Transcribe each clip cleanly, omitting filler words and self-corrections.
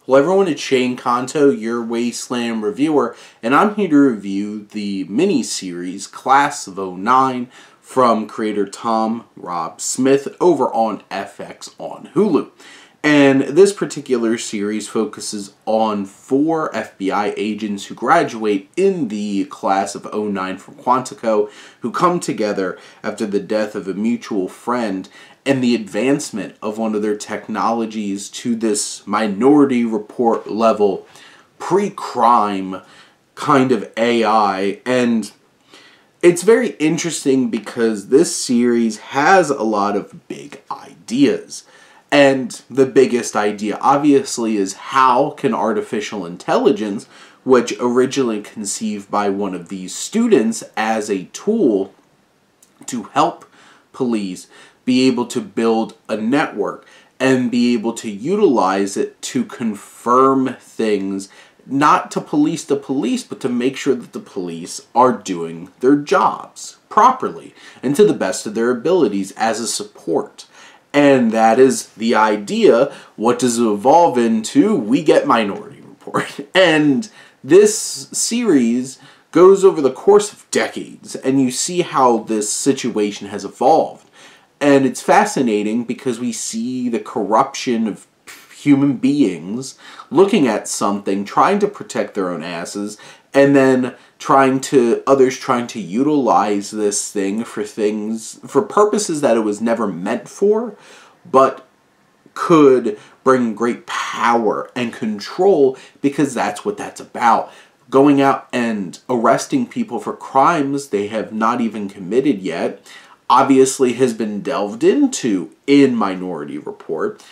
Hello everyone, it's Shane Kanto, your Wasteland reviewer, and I'm here to review the mini-series Class of '09 from creator Tom Rob Smith over on FX on Hulu. And this particular series focuses on 4 FBI agents who graduate in the Class of '09 from Quantico, who come together after the death of a mutual friend and the advancement of one of their technologies to this Minority Report level pre-crime kind of AI. And it's very interesting because this series has a lot of big ideas. And the biggest idea, obviously, is how can artificial intelligence, which originally conceived by one of these students as a tool to help police, be able to build a network and be able to utilize it to confirm things, not to police the police, but to make sure that the police are doing their jobs properly and to the best of their abilities as a support. And that is the idea. What does it evolve into? We get Minority Report. And this series goes over the course of decades, and you see how this situation has evolved. And it's fascinating because we see the corruption of human beings looking at something, trying to protect their own asses, and then others trying to utilize this thing for purposes that it was never meant for, but could bring great power and control, because that's what that's about. Going out and arresting people for crimes they have not even committed yet obviously has been delved into in Minority Report.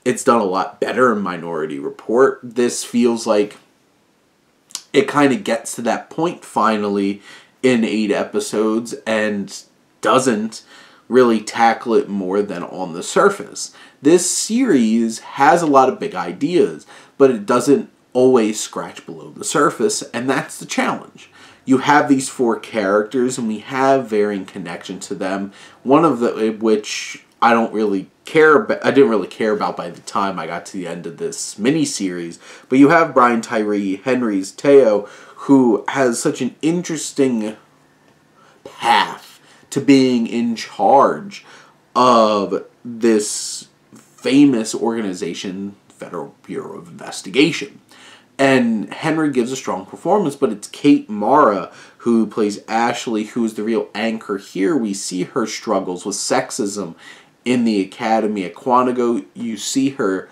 It's done a lot better in Minority Report. This feels like it kind of gets to that point finally in 8 episodes and doesn't really tackle it more than on the surface. This series has a lot of big ideas, but it doesn't always scratch below the surface, and that's the challenge. You have these 4 characters, and we have varying connection to them. One of which I didn't really care about by the time I got to the end of this mini-series. But you have Brian Tyree Henry's Teo, who has such an interesting path to being in charge of this famous organization, Federal Bureau of Investigation. And Henry gives a strong performance, but it's Kate Mara who plays Ashley who is the real anchor here. We see her struggles with sexism in the academy at Quantico. You see her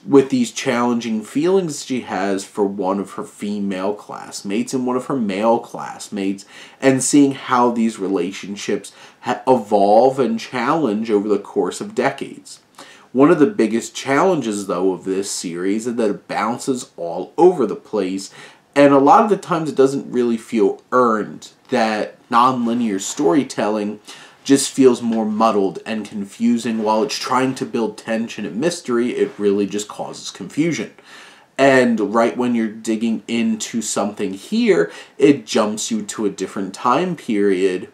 with these challenging feelings she has for one of her female classmates and one of her male classmates, and seeing how these relationships evolve and challenge over the course of decades. One of the biggest challenges, though, of this series is that it bounces all over the place, and a lot of the times it doesn't really feel earned. That non-linear storytelling just feels more muddled and confusing. While it's trying to build tension and mystery, it really just causes confusion. And right when you're digging into something here, it jumps you to a different time period.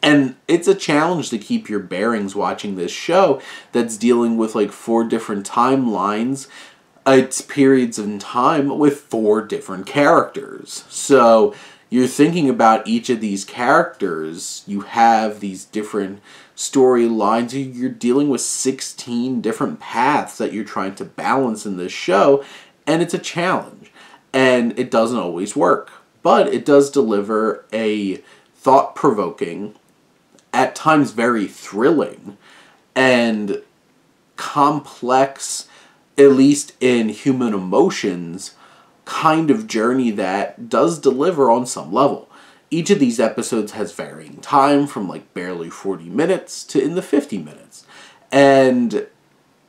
And it's a challenge to keep your bearings watching this show that's dealing with like 4 different timelines. It's periods in time with 4 different characters. So you're thinking about each of these characters. You have these different storylines. You're dealing with 16 different paths that you're trying to balance in this show. And it's a challenge. And it doesn't always work. But it does deliver a thought-provoking, at times very thrilling, and complex, at least in human emotions, kind of journey that does deliver on some level. Each of these episodes has varying time, from like barely 40 minutes to in the 50 minutes. And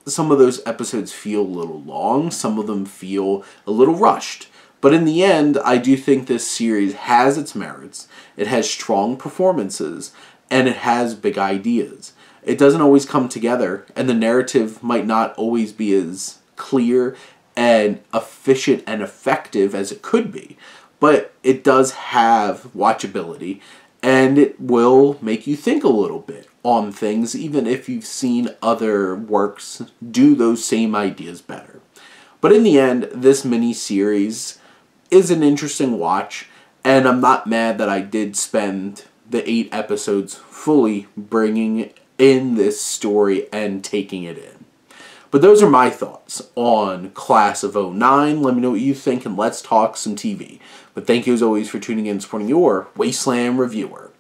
some of those episodes feel a little long, some of them feel a little rushed. But in the end, I do think this series has its merits. It has strong performances, and it has big ideas. It doesn't always come together, and the narrative might not always be as clear and efficient and effective as it could be. But it does have watchability, and it will make you think a little bit on things, even if you've seen other works do those same ideas better. But in the end, this mini-series is an interesting watch, and I'm not mad that I did spend the 8 episodes fully bringing in this story and taking it in. But those are my thoughts on Class of '09. Let me know what you think, and let's talk some TV. But thank you as always for tuning in and supporting your Wasteland reviewer.